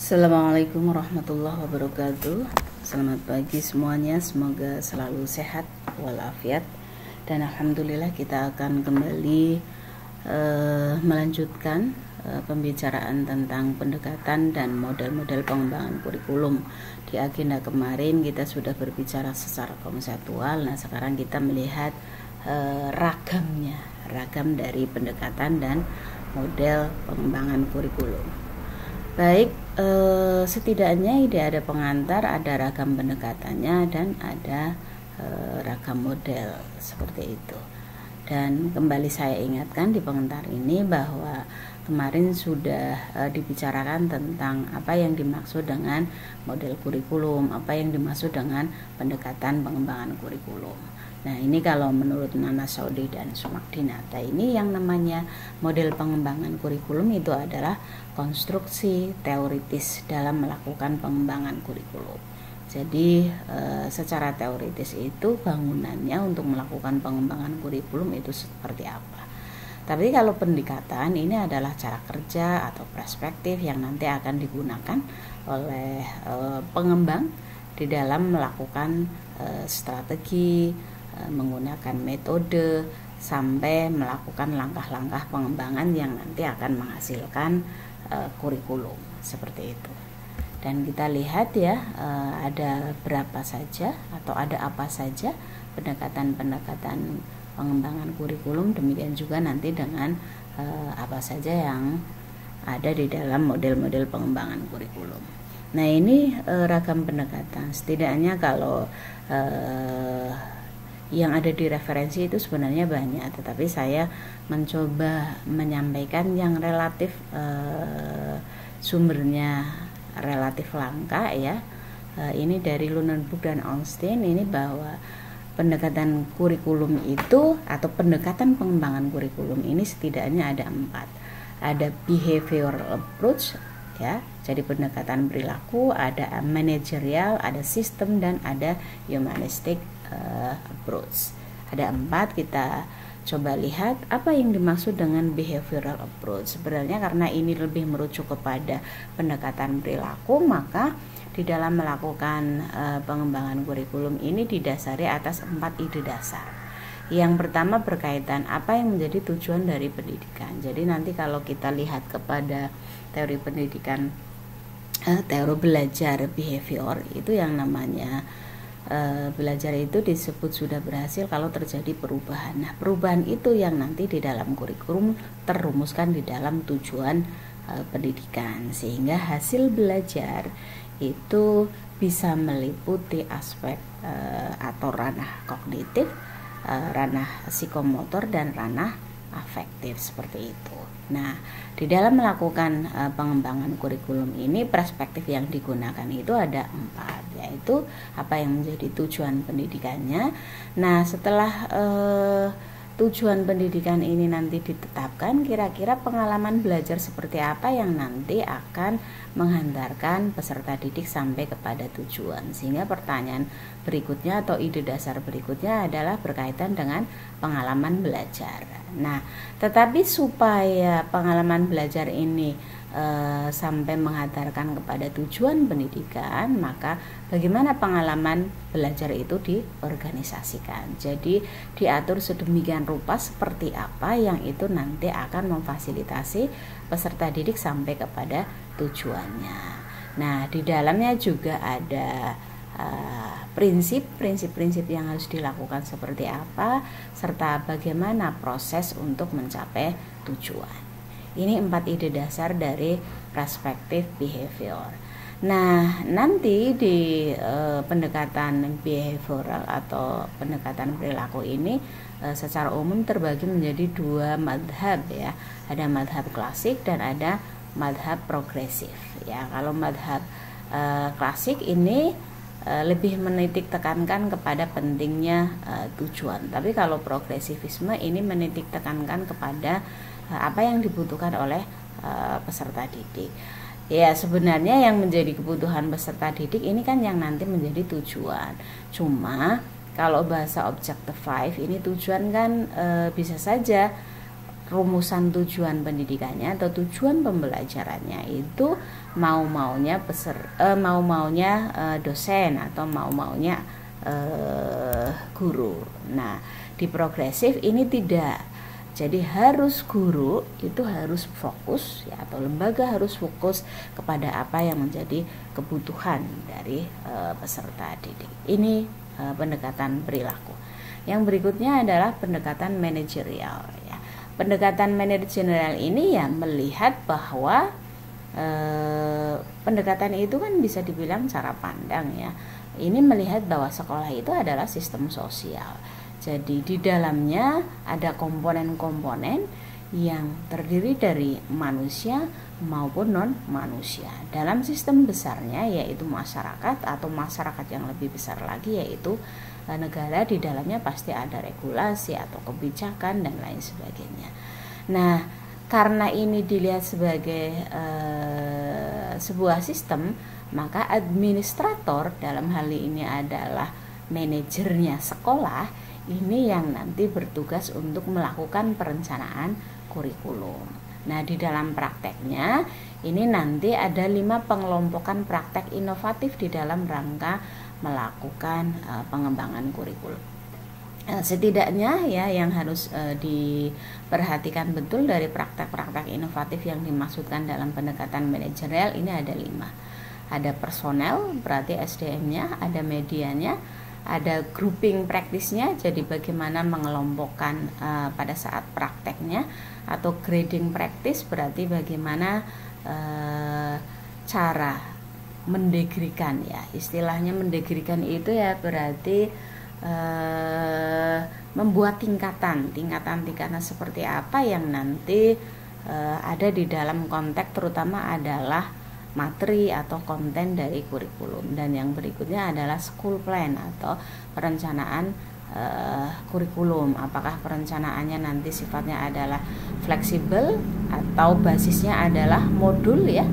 Assalamualaikum warahmatullahi wabarakatuh. Selamat pagi semuanya, semoga selalu sehat walafiat. Dan alhamdulillah kita akan kembali melanjutkan pembicaraan tentang pendekatan dan model-model pengembangan kurikulum. Di agenda kemarin kita sudah berbicara secara konseptual. Nah, sekarang kita melihat ragam dari pendekatan dan model pengembangan kurikulum. Baik, setidaknya ide ada pengantar, ada ragam pendekatannya, dan ada ragam model seperti itu. Dan kembali saya ingatkan di pengantar ini bahwa kemarin sudah dibicarakan tentang apa yang dimaksud dengan model kurikulum, apa yang dimaksud dengan pendekatan pengembangan kurikulum. Nah, ini kalau menurut Nana Saudi dan Sumak Dinata, ini yang namanya model pengembangan kurikulum itu adalah konstruksi teoritis dalam melakukan pengembangan kurikulum. Jadi secara teoritis itu bangunannya untuk melakukan pengembangan kurikulum itu seperti apa. Tapi kalau pendekatan ini adalah cara kerja atau perspektif yang nanti akan digunakan oleh pengembang di dalam melakukan strategi, menggunakan metode sampai melakukan langkah-langkah pengembangan yang nanti akan menghasilkan kurikulum seperti itu. Dan kita lihat ya, ada berapa saja atau ada apa saja pendekatan-pendekatan pengembangan kurikulum, demikian juga nanti dengan apa saja yang ada di dalam model-model pengembangan kurikulum. Nah, ini ragam pendekatan. Setidaknya kalau yang ada di referensi itu sebenarnya banyak, tetapi saya mencoba menyampaikan yang relatif sumbernya relatif langka ya. Ini dari Lunenburg dan Ornstein, ini bahwa pendekatan kurikulum itu atau pendekatan pengembangan kurikulum ini setidaknya ada 4. Ada behavioral approach ya, jadi pendekatan perilaku, ada manajerial, ada sistem, dan ada humanistic approach. Ada 4. Kita coba lihat apa yang dimaksud dengan behavioral approach. Sebenarnya karena ini lebih merujuk kepada pendekatan perilaku, maka di dalam melakukan pengembangan kurikulum ini didasari atas 4 ide dasar. Yang pertama berkaitan apa yang menjadi tujuan dari pendidikan. Jadi nanti kalau kita lihat kepada teori pendidikan, teori belajar behavior, itu yang namanya belajar itu disebut sudah berhasil kalau terjadi perubahan. Nah, perubahan itu yang nanti di dalam kurikulum terumuskan di dalam tujuan pendidikan, sehingga hasil belajar itu bisa meliputi aspek atau ranah kognitif, ranah psikomotor, dan ranah afektif seperti itu. Nah, di dalam melakukan pengembangan kurikulum ini perspektif yang digunakan itu ada 4, yaitu apa yang menjadi tujuan pendidikannya. Nah, setelah tujuan pendidikan ini nanti ditetapkan, kira-kira pengalaman belajar seperti apa yang nanti akan menghantarkan peserta didik sampai kepada tujuan. Sehingga pertanyaan berikutnya atau ide dasar berikutnya adalah berkaitan dengan pengalaman belajar. Nah, tetapi supaya pengalaman belajar ini sampai menghantarkan kepada tujuan pendidikan, maka bagaimana pengalaman belajar itu diorganisasikan. Jadi diatur sedemikian rupa seperti apa yang itu nanti akan memfasilitasi peserta didik sampai kepada tujuannya. Nah, di dalamnya juga ada prinsip-prinsip yang harus dilakukan seperti apa, serta bagaimana proses untuk mencapai tujuan. Ini 4 ide dasar dari perspektif behavior. Nah, nanti di pendekatan behavioral atau pendekatan perilaku ini secara umum terbagi menjadi 2 madhab ya. Ada madhab klasik dan ada madhab progresif ya. Kalau madhab klasik ini lebih menitik tekankan kepada pentingnya tujuan. Tapi kalau progresivisme ini menitik tekankan kepada apa yang dibutuhkan oleh peserta didik. Ya, sebenarnya yang menjadi kebutuhan peserta didik ini kan yang nanti menjadi tujuan. Cuma kalau bahasa objective 5 ini tujuan kan bisa saja rumusan tujuan pendidikannya atau tujuan pembelajarannya itu mau-maunya dosen atau mau-maunya guru. Nah, di progresif ini tidak. Jadi harus guru itu harus fokus ya, atau lembaga harus fokus kepada apa yang menjadi kebutuhan dari peserta didik. Ini pendekatan perilaku. Yang berikutnya adalah pendekatan manajerial ya. Pendekatan manajerial ini ya melihat bahwa pendekatan itu kan bisa dibilang cara pandang ya. Ini melihat bahwa sekolah itu adalah sistem sosial. Jadi di dalamnya ada komponen-komponen yang terdiri dari manusia maupun non manusia. Dalam sistem besarnya yaitu masyarakat atau masyarakat yang lebih besar lagi yaitu negara, di dalamnya pasti ada regulasi atau kebijakan dan lain sebagainya. Nah, karena ini dilihat sebagai sebuah sistem, maka administrator dalam hal ini adalah manajernya sekolah, ini yang nanti bertugas untuk melakukan perencanaan kurikulum. Nah, di dalam prakteknya ini nanti ada 5 pengelompokan praktek inovatif di dalam rangka melakukan pengembangan kurikulum. Setidaknya ya yang harus diperhatikan betul dari praktek-praktek inovatif yang dimaksudkan dalam pendekatan manajerial ini ada 5. Ada personel, berarti SDM-nya, ada medianya, ada grouping praktisnya, jadi bagaimana mengelompokkan pada saat prakteknya, atau grading practice, berarti bagaimana cara mendegrikan ya, istilahnya mendegrikan itu ya berarti membuat tingkatan seperti apa yang nanti ada di dalam konteks terutama adalah materi atau konten dari kurikulum. Dan yang berikutnya adalah school plan atau perencanaan kurikulum. Apakah perencanaannya nanti sifatnya adalah fleksibel atau basisnya adalah modul ya,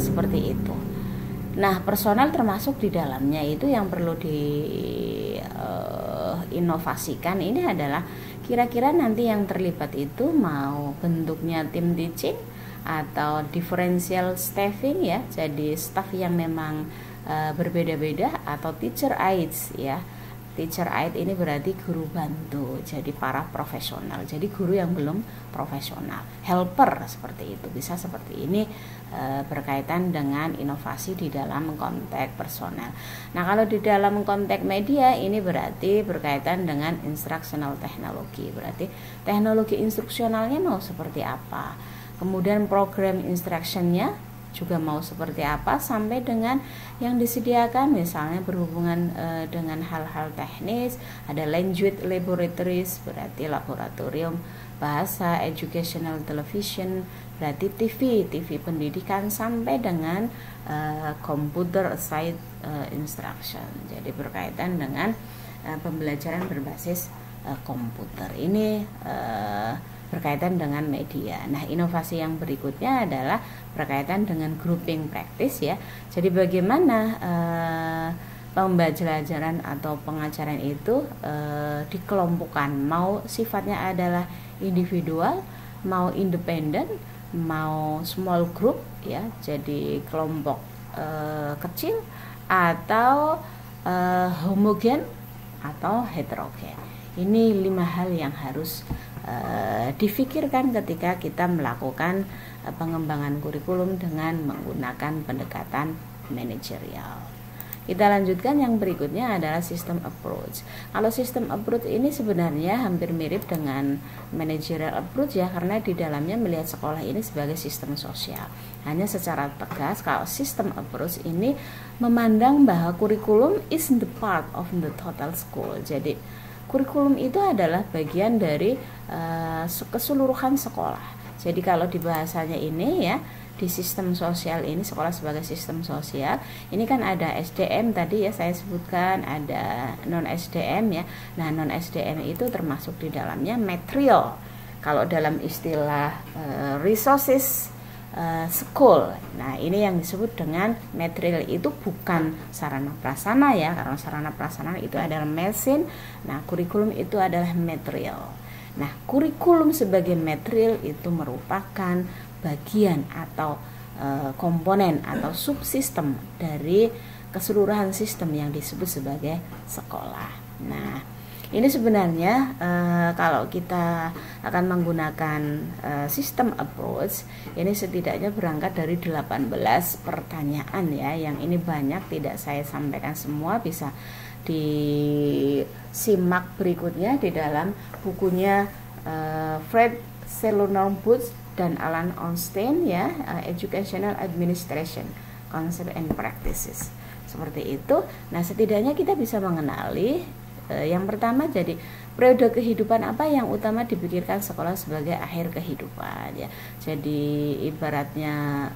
seperti itu. Nah, personal termasuk di dalamnya itu yang perlu diinovasikan ini adalah kira-kira nanti yang terlibat itu mau bentuknya tim teaching atau differential staffing ya, jadi staff yang memang berbeda-beda, atau teacher aides ya. Teacher aid ini berarti guru bantu, jadi para profesional, jadi guru yang belum profesional, helper seperti itu, bisa seperti ini berkaitan dengan inovasi di dalam konteks personel. Nah, kalau di dalam konteks media ini berarti berkaitan dengan instructional technology, berarti teknologi instruksionalnya mau seperti apa, kemudian program instructionnya juga mau seperti apa, sampai dengan yang disediakan misalnya berhubungan dengan hal-hal teknis, ada language laboratories berarti laboratorium bahasa, educational television berarti TV pendidikan, sampai dengan computer aided instruction, jadi berkaitan dengan pembelajaran berbasis komputer. Ini berkaitan dengan media. Nah, inovasi yang berikutnya adalah berkaitan dengan grouping practice ya. Jadi bagaimana pembelajaran atau pengajaran itu dikelompokkan, mau sifatnya adalah individual, mau independen, mau small group ya, jadi kelompok kecil, atau homogen atau heterogen. Ini 5 hal yang harus difikirkan ketika kita melakukan pengembangan kurikulum dengan menggunakan pendekatan manajerial. Kita lanjutkan, yang berikutnya adalah system approach. Kalau system approach ini sebenarnya hampir mirip dengan managerial approach ya, karena di dalamnya melihat sekolah ini sebagai sistem sosial. Hanya secara tegas kalau system approach ini memandang bahwa kurikulum is the part of the total school. Jadi kurikulum itu adalah bagian dari keseluruhan sekolah. Jadi kalau di bahasanya ini ya, di sistem sosial ini, sekolah sebagai sistem sosial, ini kan ada SDM tadi ya saya sebutkan, ada non SDM ya. Nah, non SDM itu termasuk di dalamnya material. Kalau dalam istilah resources school. Nah, ini yang disebut dengan material, itu bukan sarana prasarana ya, karena sarana prasarana itu adalah mesin. Nah, kurikulum itu adalah material. Nah, kurikulum sebagai material itu merupakan bagian atau komponen atau subsistem dari keseluruhan sistem yang disebut sebagai sekolah. Nah, ini sebenarnya kalau kita akan menggunakan sistem approach, ini setidaknya berangkat dari 18 pertanyaan ya, yang ini banyak tidak saya sampaikan semua, bisa disimak berikutnya di dalam bukunya Fred Salonorn-Booth dan Alan Ornstein ya, Educational Administration Concept and Practices, seperti itu. Nah, setidaknya kita bisa mengenali yang pertama, jadi periode kehidupan apa yang utama dipikirkan sekolah sebagai akhir kehidupan ya. Jadi ibaratnya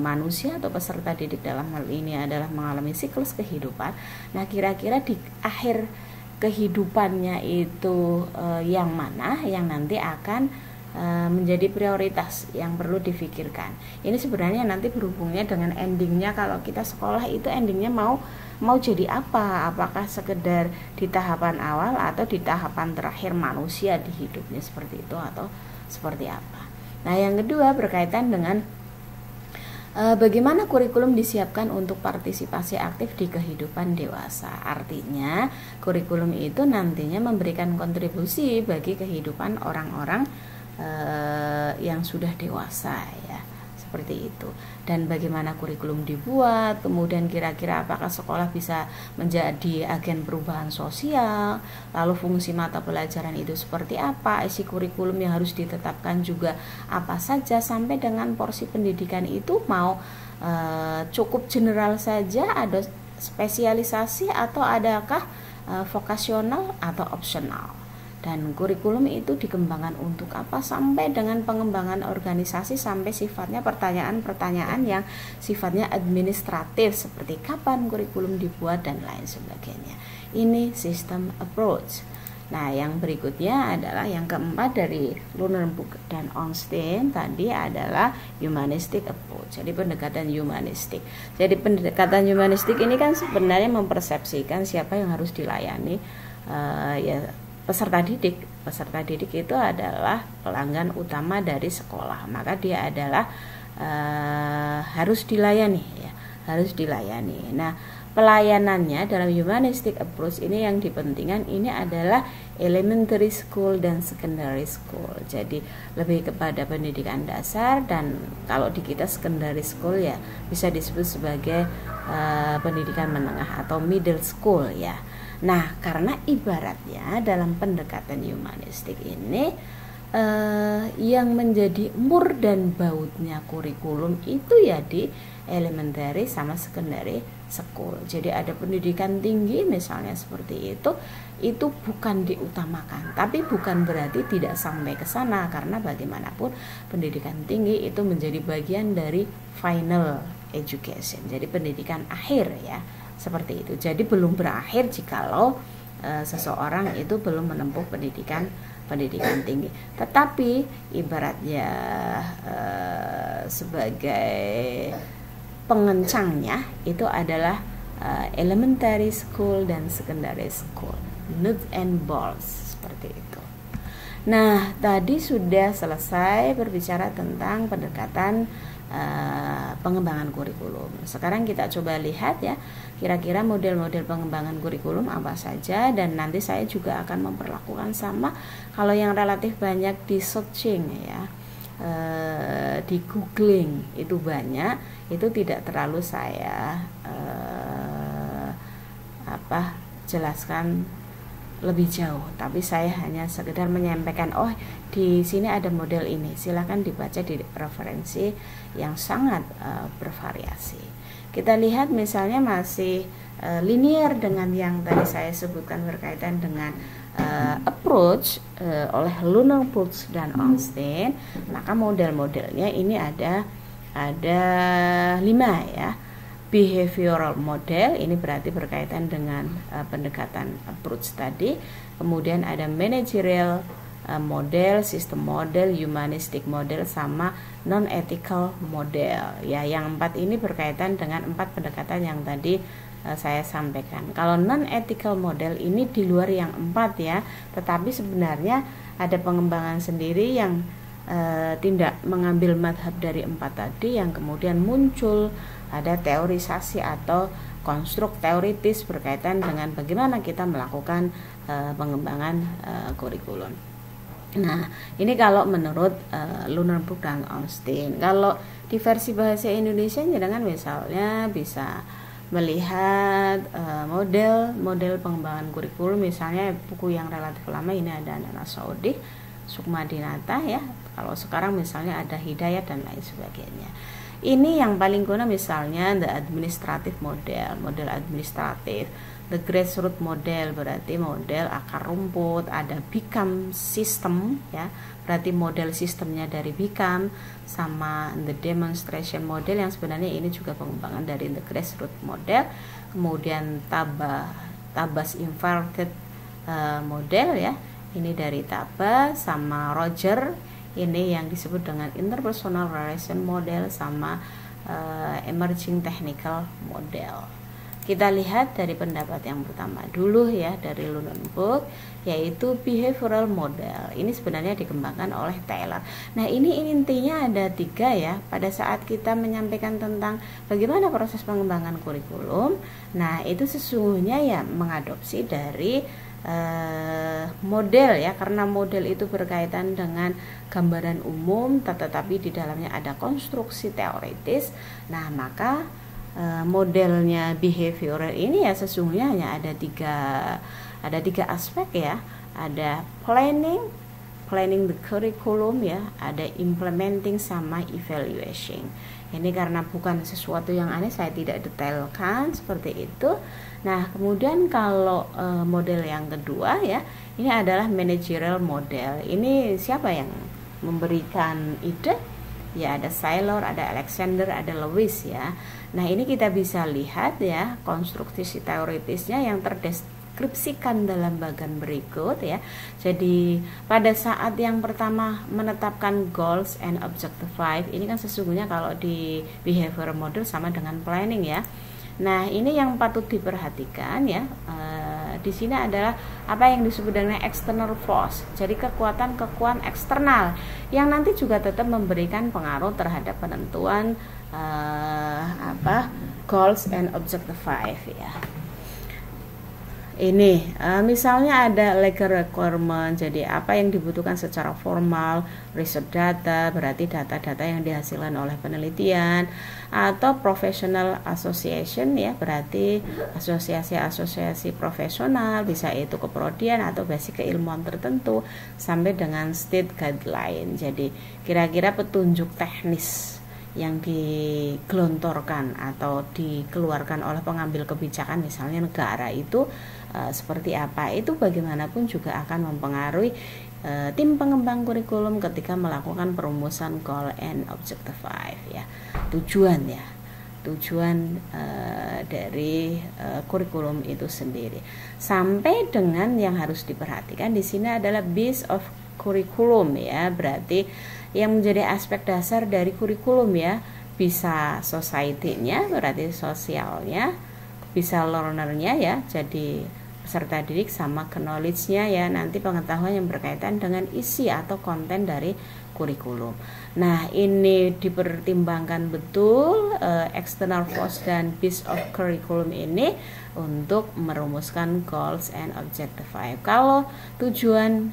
manusia atau peserta didik dalam hal ini adalah mengalami siklus kehidupan. Nah, kira-kira di akhir kehidupannya itu yang mana yang nanti akan menjadi prioritas yang perlu difikirkan. Ini sebenarnya nanti berhubungnya dengan endingnya. Kalau kita sekolah itu endingnya mau jadi apa? Apakah sekedar di tahapan awal atau di tahapan terakhir manusia di hidupnya seperti itu, atau seperti apa? Nah, yang kedua berkaitan dengan bagaimana kurikulum disiapkan untuk partisipasi aktif di kehidupan dewasa. Artinya kurikulum itu nantinya memberikan kontribusi bagi kehidupan orang-orang yang sudah dewasa ya, seperti itu. Dan bagaimana kurikulum dibuat, kemudian kira-kira apakah sekolah bisa menjadi agen perubahan sosial, lalu fungsi mata pelajaran itu seperti apa, isi kurikulum yang harus ditetapkan juga apa saja, sampai dengan porsi pendidikan itu mau cukup general saja, ada spesialisasi, atau adakah vokasional atau opsional. Dan kurikulum itu dikembangkan untuk apa, sampai dengan pengembangan organisasi, sampai sifatnya pertanyaan-pertanyaan yang sifatnya administratif seperti kapan kurikulum dibuat dan lain sebagainya. Ini sistem approach. Nah, yang berikutnya adalah yang keempat dari Lunenburg dan Ornstein tadi adalah humanistic approach. Jadi pendekatan humanistik. Jadi pendekatan humanistik ini kan sebenarnya mempersepsikan siapa yang harus dilayani ya, peserta didik. Peserta didik itu adalah pelanggan utama dari sekolah, maka dia adalah harus dilayani ya, harus dilayani. Nah, pelayanannya dalam humanistic approach ini yang dipentingkan ini adalah elementary school dan secondary school. Jadi lebih kepada pendidikan dasar, dan kalau di kita secondary school ya bisa disebut sebagai pendidikan menengah atau middle school ya. Nah, karena ibaratnya dalam pendekatan humanistik ini yang menjadi mur dan bautnya kurikulum itu ya di elementary sama secondary school. Jadi ada pendidikan tinggi misalnya seperti itu bukan diutamakan, tapi bukan berarti tidak sampai ke sana, karena bagaimanapun pendidikan tinggi itu menjadi bagian dari final education. Jadi pendidikan akhir ya. Seperti itu. Jadi belum berakhir jikalau seseorang itu belum menempuh pendidikan tinggi. Tetapi ibaratnya sebagai pengencangnya itu adalah elementary school dan secondary school, nuts and bolts, seperti itu. Nah, tadi sudah selesai berbicara tentang pendekatan pengembangan kurikulum. Sekarang kita coba lihat ya, kira-kira model-model pengembangan kurikulum apa saja, dan nanti saya juga akan memperlakukan sama. Kalau yang relatif banyak di searching ya, di googling itu banyak, itu tidak terlalu saya jelaskan lebih jauh, tapi saya hanya sekedar menyampaikan, oh di sini ada model ini, silakan dibaca di referensi yang sangat bervariasi. Kita lihat misalnya masih linear dengan yang tadi saya sebutkan berkaitan dengan approach oleh Lunenburg dan Ornstein, maka model-modelnya ini ada 5 ya. Behavioral model ini berarti berkaitan dengan pendekatan approach tadi. Kemudian ada managerial model, system model, humanistic model, sama non-ethical model ya. Yang 4 ini berkaitan dengan 4 pendekatan yang tadi saya sampaikan. Kalau non-ethical model ini di luar yang 4 ya, tetapi sebenarnya ada pengembangan sendiri yang tidak mengambil madhab dari 4 tadi, yang kemudian muncul ada teorisasi atau konstruk teoritis berkaitan dengan bagaimana kita melakukan pengembangan kurikulum. Nah, ini kalau menurut Lunenburg dan Ornstein. Kalau di versi bahasa Indonesia, dengan misalnya bisa melihat model pengembangan kurikulum, misalnya buku yang relatif lama ini ada Nana Soudi, Sukma Dinata ya. Kalau sekarang misalnya ada Hidayat dan lain sebagainya. Ini yang paling kuna misalnya the administrative model administratif, the grassroots model berarti model akar rumput, ada BICAM system ya, berarti model sistemnya dari BICAM, sama the demonstration model yang sebenarnya ini juga pengembangan dari the grassroots model. Kemudian Tabas inverted model ya, ini dari Tabas, sama Roger ini yang disebut dengan interpersonal relation model, sama emerging technical model. Kita lihat dari pendapat yang pertama dulu ya, dari Lunenburg, yaitu behavioral model. Ini sebenarnya dikembangkan oleh Taylor. Nah, ini intinya ada 3 ya. Pada saat kita menyampaikan tentang bagaimana proses pengembangan kurikulum, nah itu sesungguhnya ya mengadopsi dari model ya, karena model itu berkaitan dengan gambaran umum, tetapi di dalamnya ada konstruksi teoritis. Nah, maka modelnya behavioral ini ya sesungguhnya hanya ada tiga aspek ya, ada planning the curriculum ya, ada implementing, sama evaluation. Ini karena bukan sesuatu yang aneh, saya tidak detailkan seperti itu. Nah, kemudian kalau model yang kedua ya, ini adalah managerial model. Ini siapa yang memberikan ide? Ya, ada Saylor, ada Alexander, ada Lewis ya. Nah, ini kita bisa lihat ya konstruksi teoritisnya yang terdeskripsikan dalam bagian berikut ya. Jadi pada saat yang pertama menetapkan goals and objective 5, ini kan sesungguhnya kalau di behavior model sama dengan planning ya. Nah, ini yang patut diperhatikan ya. Di sini adalah apa yang disebut dengan external force. Jadi kekuatan eksternal yang nanti juga tetap memberikan pengaruh terhadap penentuan goals and objective 5 ya. Ini misalnya ada legal requirement, jadi apa yang dibutuhkan secara formal, research data berarti data-data yang dihasilkan oleh penelitian, atau professional association ya, berarti asosiasi profesional, bisa itu keprodian atau basic keilmuan tertentu, sampai dengan state guideline. Jadi kira-kira petunjuk teknis yang digelontorkan atau dikeluarkan oleh pengambil kebijakan, misalnya negara itu seperti apa, itu bagaimanapun juga akan mempengaruhi tim pengembang kurikulum ketika melakukan perumusan goal and objective 5 ya. Tujuan dari kurikulum itu sendiri, sampai dengan yang harus diperhatikan di sini adalah base of kurikulum ya, berarti yang menjadi aspek dasar dari kurikulum ya, bisa society-nya berarti sosialnya, bisa learner-nya ya, jadi peserta didik, sama knowledge-nya ya, nanti pengetahuan yang berkaitan dengan isi atau konten dari kurikulum. Nah, ini dipertimbangkan betul external force dan base of curriculum ini untuk merumuskan goals and objective 5. Kalau tujuan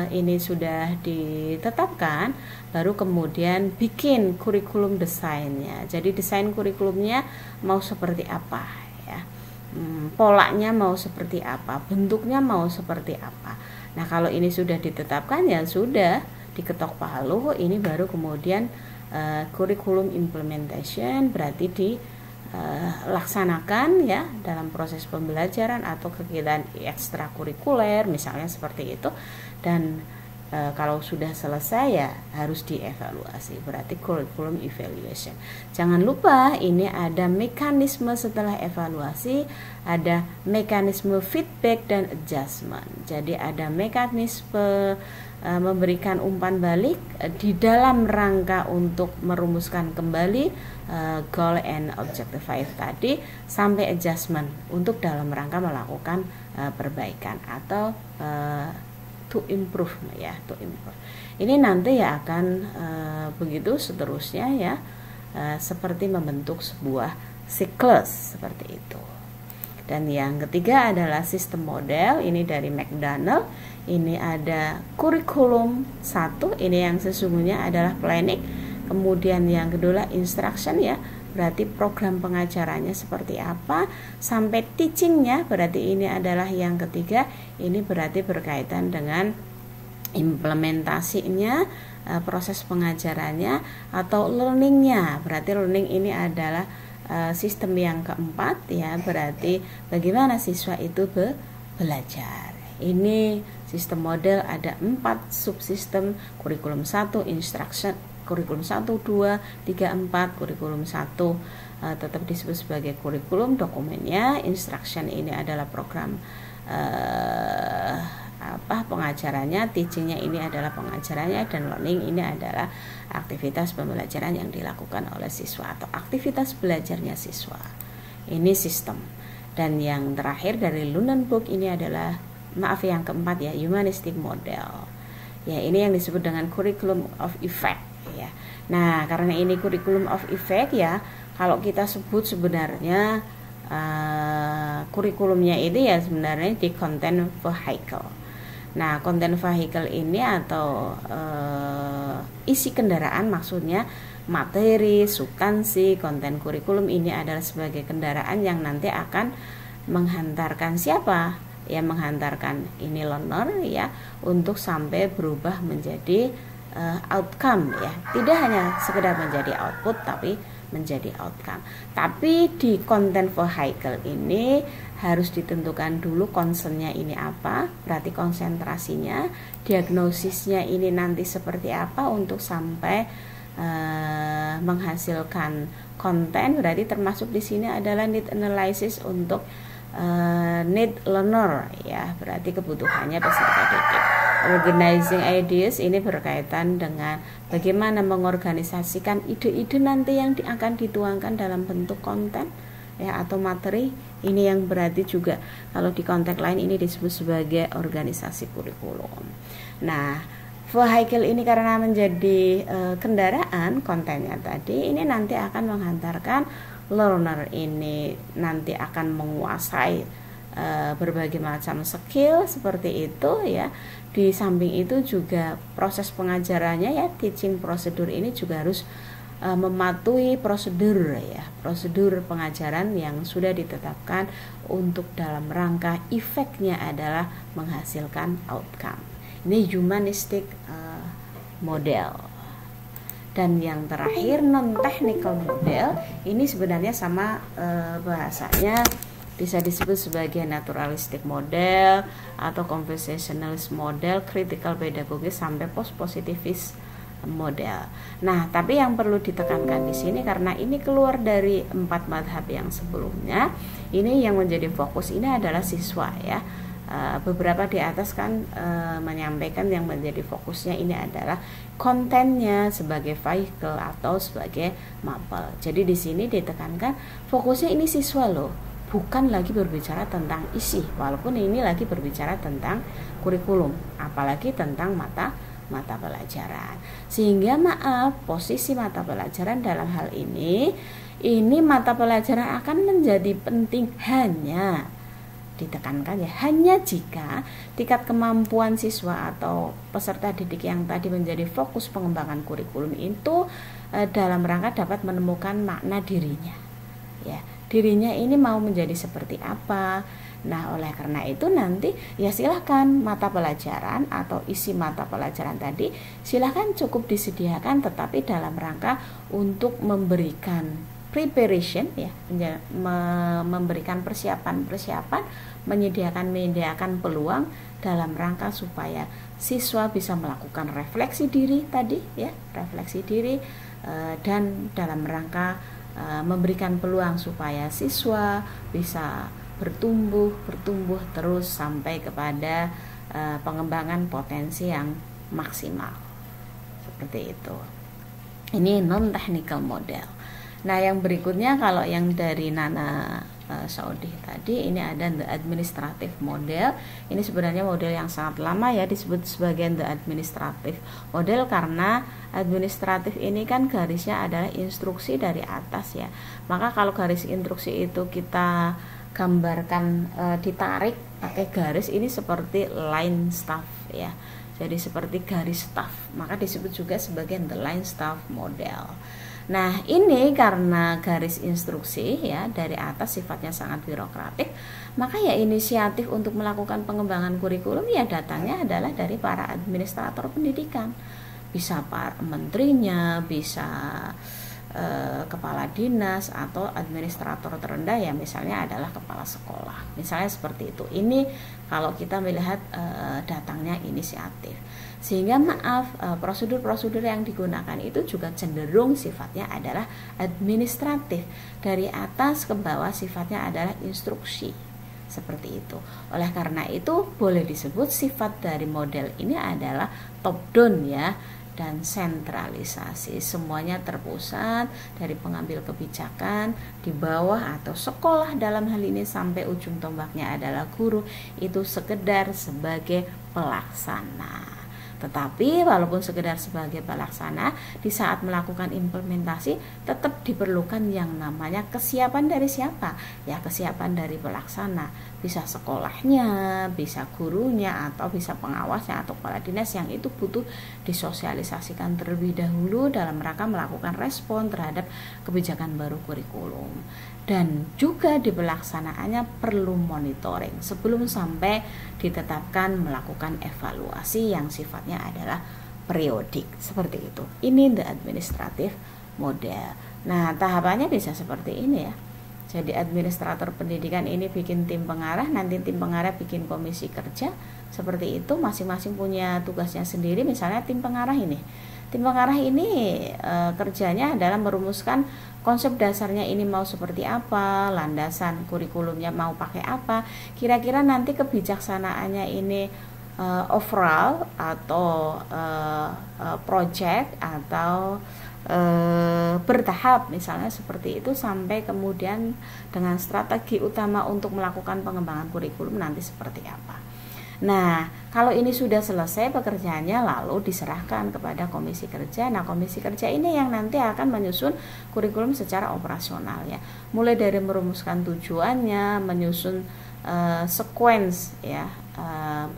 ini sudah ditetapkan, baru kemudian bikin kurikulum desainnya. Jadi desain kurikulumnya mau seperti apa ya, polanya mau seperti apa, bentuknya mau seperti apa. Nah, kalau ini sudah ditetapkan ya sudah diketok palu, ini baru kemudian kurikulum implementation, berarti dilaksanakan ya dalam proses pembelajaran atau kegiatan ekstrakurikuler misalnya seperti itu. Dan kalau sudah selesai ya harus dievaluasi, berarti curriculum evaluation. Jangan lupa ini ada mekanisme setelah evaluasi, ada mekanisme feedback dan adjustment. Jadi ada mekanisme memberikan umpan balik di dalam rangka untuk merumuskan kembali goal and objective 5 tadi, sampai adjustment untuk dalam rangka melakukan perbaikan atau to improve ya, to improve. Ini nanti ya akan begitu seterusnya ya, seperti membentuk sebuah siklus seperti itu. Dan yang ketiga adalah sistem model, ini dari McDonald. Ini ada kurikulum 1, ini yang sesungguhnya adalah planning. Kemudian yang kedua instruction ya, berarti program pengajarannya seperti apa, sampai teachingnya, berarti ini adalah yang ketiga. Ini berarti berkaitan dengan implementasinya, proses pengajarannya atau learningnya. Berarti learning ini adalah sistem yang keempat ya, berarti bagaimana siswa itu belajar. Ini sistem model ada 4 subsistem, kurikulum 1, instruction, kurikulum 1, 2, 3, 4, kurikulum 1 tetap disebut sebagai kurikulum, dokumennya, instruction ini adalah program pengajarannya, teachingnya ini adalah pengajarannya, dan learning ini adalah aktivitas pembelajaran yang dilakukan oleh siswa atau aktivitas belajarnya siswa. Ini sistem. Dan yang terakhir dari Lunenburg ini adalah, maaf yang keempat ya, humanistic model. Ya, ini yang disebut dengan curriculum of effect ya. Nah, karena ini curriculum of effect ya, kalau kita sebut sebenarnya kurikulumnya itu ya sebenarnya di content vehicle. Nah, konten vehicle ini atau isi kendaraan, maksudnya materi, substansi, konten kurikulum ini adalah sebagai kendaraan yang nanti akan menghantarkan siapa? Ya, menghantarkan ini learner ya, untuk sampai berubah menjadi outcome ya. Tidak hanya sekedar menjadi output tapi menjadi outcome. Tapi di konten vehicle ini harus ditentukan dulu concernnya ini apa, berarti konsentrasinya, diagnosisnya ini nanti seperti apa untuk sampai menghasilkan konten. Berarti termasuk di sini adalah need analysis untuk need learner ya, berarti kebutuhannya peserta didik. Organizing ideas ini berkaitan dengan bagaimana mengorganisasikan ide-ide nanti yang akan dituangkan dalam bentuk konten ya atau materi. Ini yang berarti juga kalau di konteks lain ini disebut sebagai organisasi kurikulum. Nah, vehicle ini karena menjadi kendaraan kontennya tadi, ini nanti akan menghantarkan learner ini nanti akan menguasai berbagai macam skill seperti itu ya. Di samping itu juga proses pengajarannya ya, teaching prosedur ini juga harus mematuhi prosedur ya, prosedur pengajaran yang sudah ditetapkan untuk dalam rangka efeknya adalah menghasilkan outcome. Ini humanistic model. Dan yang terakhir non-technical model, ini sebenarnya sama bahasanya, bisa disebut sebagai naturalistic model atau conversationalist model, critical pedagogis sampai post-positivist model. Nah, tapi yang perlu ditekankan di sini karena ini keluar dari 4 madhab yang sebelumnya, ini yang menjadi fokus ini adalah siswa ya. Beberapa di atas kan menyampaikan yang menjadi fokusnya ini adalah kontennya sebagai vehicle atau sebagai mapel. Jadi di sini ditekankan fokusnya ini siswa loh, bukan lagi berbicara tentang isi, walaupun ini lagi berbicara tentang kurikulum, apalagi tentang mata pelajaran. Sehingga posisi mata pelajaran dalam hal ini mata pelajaran akan menjadi penting hanya ditekankan ya, hanya jika tingkat kemampuan siswa atau peserta didik yang tadi menjadi fokus pengembangan kurikulum itu dalam rangka dapat menemukan makna dirinya ya, dirinya ini mau menjadi seperti apa. Nah, oleh karena itu nanti ya silahkan mata pelajaran atau isi mata pelajaran tadi silahkan cukup disediakan, tetapi dalam rangka untuk memberikan preparation ya, memberikan persiapan, menyediakan peluang dalam rangka supaya siswa bisa melakukan refleksi diri tadi ya, refleksi diri dan dalam rangka memberikan peluang supaya siswa bisa bertumbuh terus sampai kepada pengembangan potensi yang maksimal. Seperti itu. Ini non-technical model. Nah, yang berikutnya kalau yang dari Nana Saudi tadi. Ini ada the administrative model. Ini sebenarnya model yang sangat lama ya, disebut sebagai the administrative model karena administratif ini kan garisnya adalah instruksi dari atas ya. Maka kalau garis instruksi itu kita gambarkan ditarik pakai garis, ini seperti line staff ya. Jadi seperti garis staff, maka disebut juga sebagai the line staff model. Nah, ini karena garis instruksi ya dari atas sifatnya sangat birokratik, maka ya inisiatif untuk melakukan pengembangan kurikulum ya datangnya adalah dari para administrator pendidikan. Bisa para menterinya, bisa kepala dinas atau administrator terendah ya misalnya adalah kepala sekolah. Misalnya seperti itu. Ini kalau kita melihat datangnya inisiatif. Sehingga prosedur-prosedur yang digunakan itu juga cenderung sifatnya adalah administratif. Dari atas ke bawah sifatnya adalah instruksi. Seperti itu. Oleh karena itu boleh disebut sifat dari model ini adalah top down ya, dan sentralisasi. Semuanya terpusat dari pengambil kebijakan di bawah atau sekolah dalam hal ini sampai ujung tombaknya adalah guru, itu sekedar sebagai pelaksana. Tetapi walaupun sekedar sebagai pelaksana, di saat melakukan implementasi tetap diperlukan yang namanya kesiapan dari siapa? Ya kesiapan dari pelaksana. Bisa sekolahnya, bisa gurunya, atau bisa pengawasnya atau kepala dinas yang itu butuh disosialisasikan terlebih dahulu dalam rangka melakukan respon terhadap kebijakan baru kurikulum. Dan juga di pelaksanaannya perlu monitoring sebelum sampai ditetapkan melakukan evaluasi yang sifatnya adalah periodik seperti itu. Ini the administrative model. Nah, tahapannya bisa seperti ini ya. Jadi administrator pendidikan ini bikin tim pengarah, nanti tim pengarah bikin komisi kerja. Seperti itu, masing-masing punya tugasnya sendiri. Misalnya tim pengarah ini kerjanya adalah merumuskan konsep dasarnya ini mau seperti apa, landasan kurikulumnya mau pakai apa, kira-kira nanti kebijaksanaannya ini overall atau project atau bertahap misalnya seperti itu, sampai kemudian dengan strategi utama untuk melakukan pengembangan kurikulum nanti seperti apa. Nah, kalau ini sudah selesai pekerjaannya lalu diserahkan kepada komisi kerja. Nah, komisi kerja ini yang nanti akan menyusun kurikulum secara operasional ya. Mulai dari merumuskan tujuannya, menyusun sequence ya,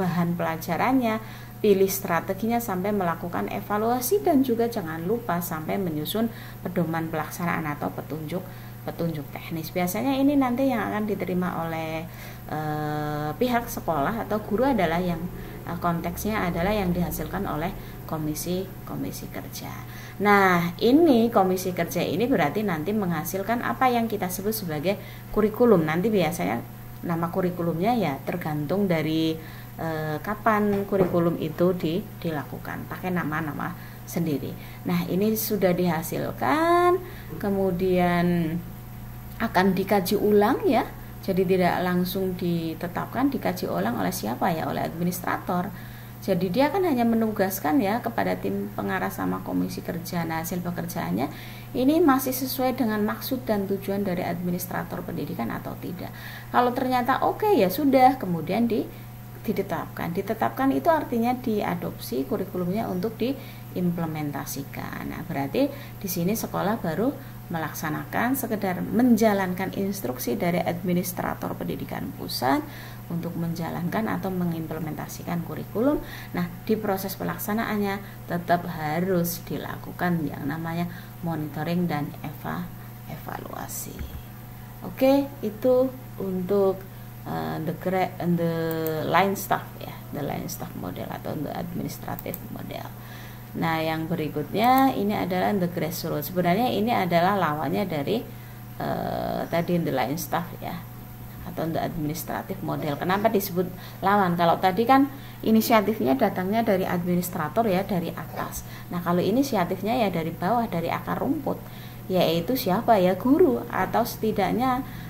bahan pelajarannya, pilih strateginya sampai melakukan evaluasi, dan juga jangan lupa sampai menyusun pedoman pelaksanaan atau petunjuk teknis. Biasanya ini nanti yang akan diterima oleh pihak sekolah atau guru adalah yang konteksnya adalah yang dihasilkan oleh komisi kerja. Nah, ini komisi kerja ini berarti nanti menghasilkan apa yang kita sebut sebagai kurikulum. Nanti biasanya nama kurikulumnya ya tergantung dari kapan kurikulum itu dilakukan, pakai nama-nama sendiri. Nah, ini sudah dihasilkan, kemudian akan dikaji ulang ya. Jadi tidak langsung ditetapkan, dikaji ulang oleh siapa ya? Oleh administrator. Jadi dia kan hanya menugaskan ya kepada tim pengarah sama komisi kerja. Nah, hasil pekerjaannya ini masih sesuai dengan maksud dan tujuan dari administrator pendidikan atau tidak. Kalau ternyata oke, ya sudah, kemudian ditetapkan. Ditetapkan itu artinya diadopsi kurikulumnya untuk diimplementasikan. Nah, berarti di sini sekolah baru melaksanakan, sekedar menjalankan instruksi dari administrator pendidikan pusat untuk menjalankan atau mengimplementasikan kurikulum. Nah, di proses pelaksanaannya tetap harus dilakukan yang namanya monitoring dan evaluasi. Oke, itu untuk the line staff ya, the line staff model atau the administrative model. Nah, yang berikutnya ini adalah the grassroots. Sebenarnya ini adalah lawannya dari tadi the line staff ya, atau the administrative model. Kenapa disebut lawan? Kalau tadi kan inisiatifnya datangnya dari administrator ya, dari atas. Nah, kalau inisiatifnya ya dari bawah, dari akar rumput, yaitu siapa ya? Guru atau setidaknya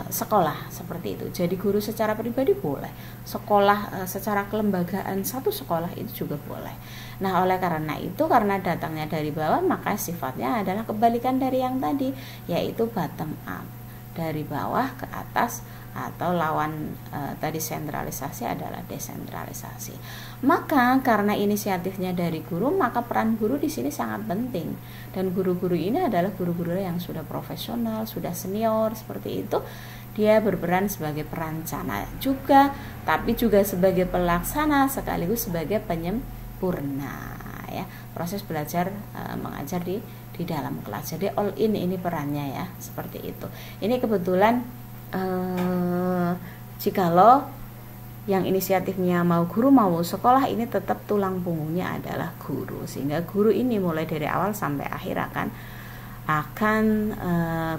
sekolah seperti itu. Jadi guru secara pribadi boleh, sekolah secara kelembagaan satu sekolah itu juga boleh. Nah, oleh karena itu, karena datangnya dari bawah, maka sifatnya adalah kebalikan dari yang tadi, yaitu bottom up. dari bawah ke atas, atau lawan tadi sentralisasi adalah desentralisasi. Maka karena inisiatifnya dari guru, maka peran guru di sini sangat penting. Dan guru-guru ini adalah guru-guru yang sudah profesional, sudah senior seperti itu. Dia berperan sebagai perancana juga, tapi juga sebagai pelaksana sekaligus sebagai penyempurna ya. Proses belajar mengajar di dalam kelas. Jadi all in ini perannya ya, seperti itu. Ini kebetulan jikalau yang inisiatifnya mau guru mau sekolah, ini tetap tulang punggungnya adalah guru, sehingga guru ini mulai dari awal sampai akhir akan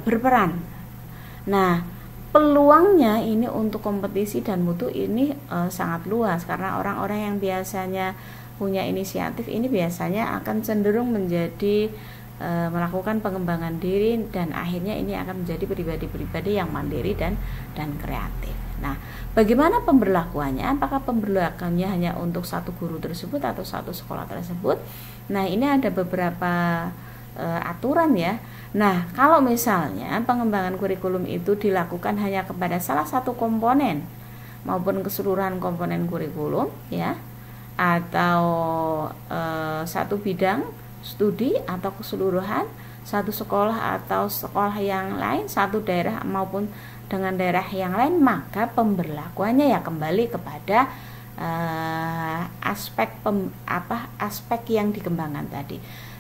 berperan. Nah, peluangnya ini untuk kompetisi dan mutu ini sangat luas, karena orang-orang yang biasanya punya inisiatif ini biasanya akan cenderung menjadi melakukan pengembangan diri, dan akhirnya ini akan menjadi pribadi-pribadi yang mandiri dan kreatif. Nah, bagaimana pemberlakuannya? Apakah pemberlakuannya hanya untuk satu guru tersebut atau satu sekolah tersebut? Nah, ini ada beberapa aturan ya. Nah, kalau misalnya pengembangan kurikulum itu dilakukan hanya kepada salah satu komponen maupun keseluruhan komponen kurikulum ya, atau satu bidang studi atau keseluruhan satu sekolah atau sekolah yang lain, satu daerah maupun dengan daerah yang lain, maka pemberlakuannya ya kembali kepada aspek yang dikembangkan tadi.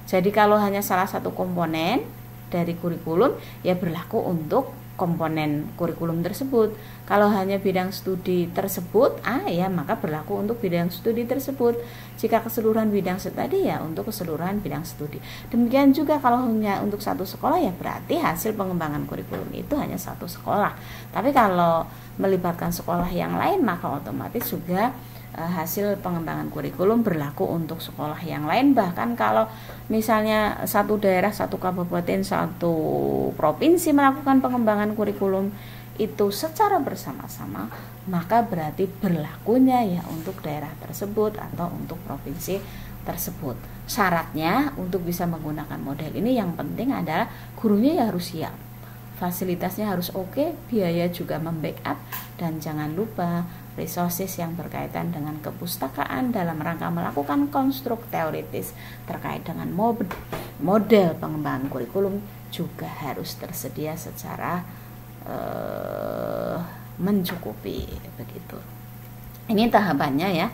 Jadi kalau hanya salah satu komponen dari kurikulum ya berlaku untuk komponen kurikulum tersebut. Kalau hanya bidang studi tersebut, ya maka berlaku untuk bidang studi tersebut. Jika keseluruhan bidang studi ya untuk keseluruhan bidang studi. Demikian juga kalau hanya untuk satu sekolah ya berarti hasil pengembangan kurikulum itu hanya satu sekolah. Tapi kalau melibatkan sekolah yang lain maka otomatis juga hasil pengembangan kurikulum berlaku untuk sekolah yang lain. Bahkan kalau misalnya satu daerah, satu kabupaten, satu provinsi melakukan pengembangan kurikulum itu secara bersama-sama, maka berarti berlakunya ya untuk daerah tersebut atau untuk provinsi tersebut. Syaratnya untuk bisa menggunakan model ini yang penting adalah gurunya ya harus siap, fasilitasnya harus oke, biaya juga membackup, dan jangan lupa resources yang berkaitan dengan kepustakaan dalam rangka melakukan konstruk teoritis terkait dengan model pengembangan kurikulum juga harus tersedia secara mencukupi begitu. Ini tahapannya ya,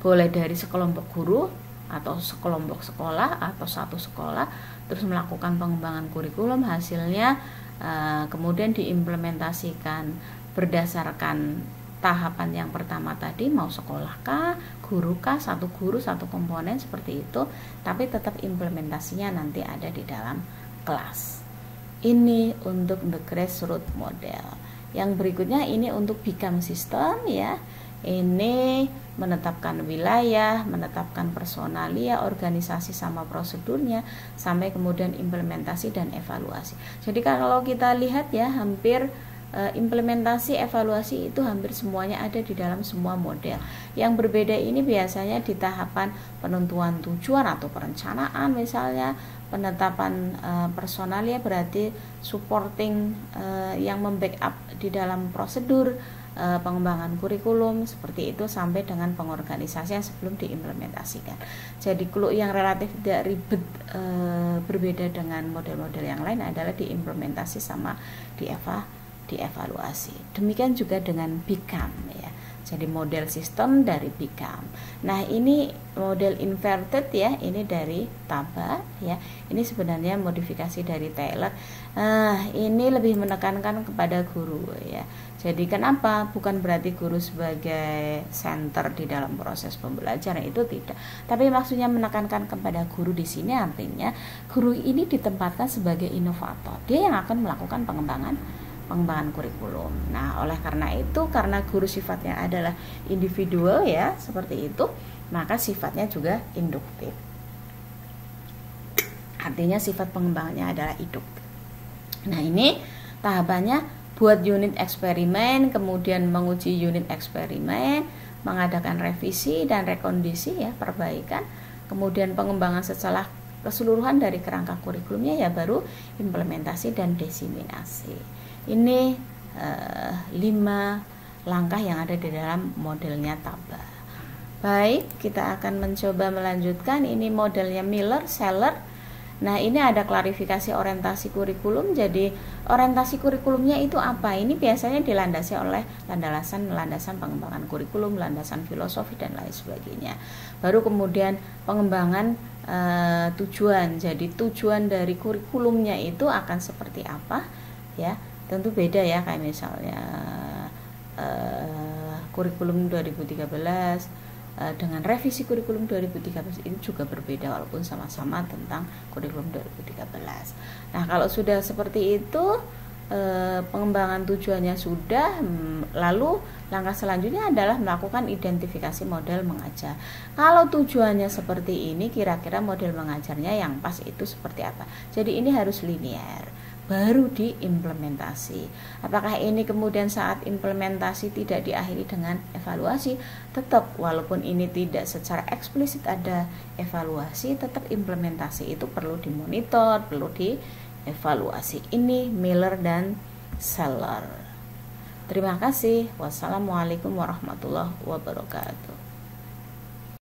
boleh dari sekelompok guru atau sekelompok sekolah atau satu sekolah terus melakukan pengembangan kurikulum, hasilnya kemudian diimplementasikan berdasarkan tahapan yang pertama tadi, mau sekolah kah, guru kah, satu guru satu komponen seperti itu, tapi tetap implementasinya nanti ada di dalam kelas. Ini untuk the grassroots model. Yang berikutnya ini untuk BIKAM system ya. Ini menetapkan wilayah, menetapkan personalia, organisasi sama prosedurnya, sampai kemudian implementasi dan evaluasi. Jadi kalau kita lihat ya, hampir implementasi, evaluasi itu hampir semuanya ada di dalam semua model. Yang berbeda ini biasanya di tahapan penentuan tujuan atau perencanaan, misalnya penetapan personalia berarti supporting yang membackup di dalam prosedur pengembangan kurikulum seperti itu, sampai dengan pengorganisasian sebelum diimplementasikan. Jadi clue yang relatif tidak ribet berbeda dengan model-model yang lain adalah diimplementasi sama dievaluasi. Demikian juga dengan BIKAM ya. Jadi model sistem dari BIKAM. Nah, ini model inverted ya, ini dari Taba ya. Ini sebenarnya modifikasi dari Taylor. Ini lebih menekankan kepada guru ya. Jadi kenapa? Bukan berarti guru sebagai center di dalam proses pembelajaran, itu tidak. Tapi maksudnya menekankan kepada guru di sini artinya guru ini ditempatkan sebagai inovator. Dia yang akan melakukan pengembangan kurikulum. Nah, oleh karena itu, karena guru sifatnya adalah individual ya, seperti itu, maka sifatnya juga induktif. Artinya sifat pengembangannya adalah induktif. Nah, ini tahapannya buat unit eksperimen, kemudian menguji unit eksperimen, mengadakan revisi dan rekondisi ya, perbaikan, kemudian pengembangan setelah keseluruhan dari kerangka kurikulumnya ya, baru implementasi dan diseminasi. Ini 5 langkah yang ada di dalam modelnya Taba. Baik, kita akan mencoba melanjutkan. Ini modelnya Miller, Seller. Nah, ini ada klarifikasi orientasi kurikulum. Jadi, orientasi kurikulumnya itu apa? Ini biasanya dilandasi oleh landasan pengembangan kurikulum, landasan filosofi dan lain sebagainya. Baru kemudian pengembangan tujuan. Jadi, tujuan dari kurikulumnya itu akan seperti apa? Ya, tentu beda ya, kayak misalnya kurikulum 2013 dengan revisi kurikulum 2013 ini juga berbeda walaupun sama-sama tentang kurikulum 2013. Nah, kalau sudah seperti itu, pengembangan tujuannya sudah, lalu langkah selanjutnya adalah melakukan identifikasi model mengajar. Kalau tujuannya seperti ini, kira-kira model mengajarnya yang pas itu seperti apa? Jadi ini harus linear, baru diimplementasi. Apakah ini kemudian saat implementasi tidak diakhiri dengan evaluasi? Tetap, walaupun ini tidak secara eksplisit ada evaluasi, tetap implementasi itu perlu dimonitor, perlu dievaluasi. Ini Miller dan Seller. Terima kasih. Wassalamualaikum warahmatullahi wabarakatuh.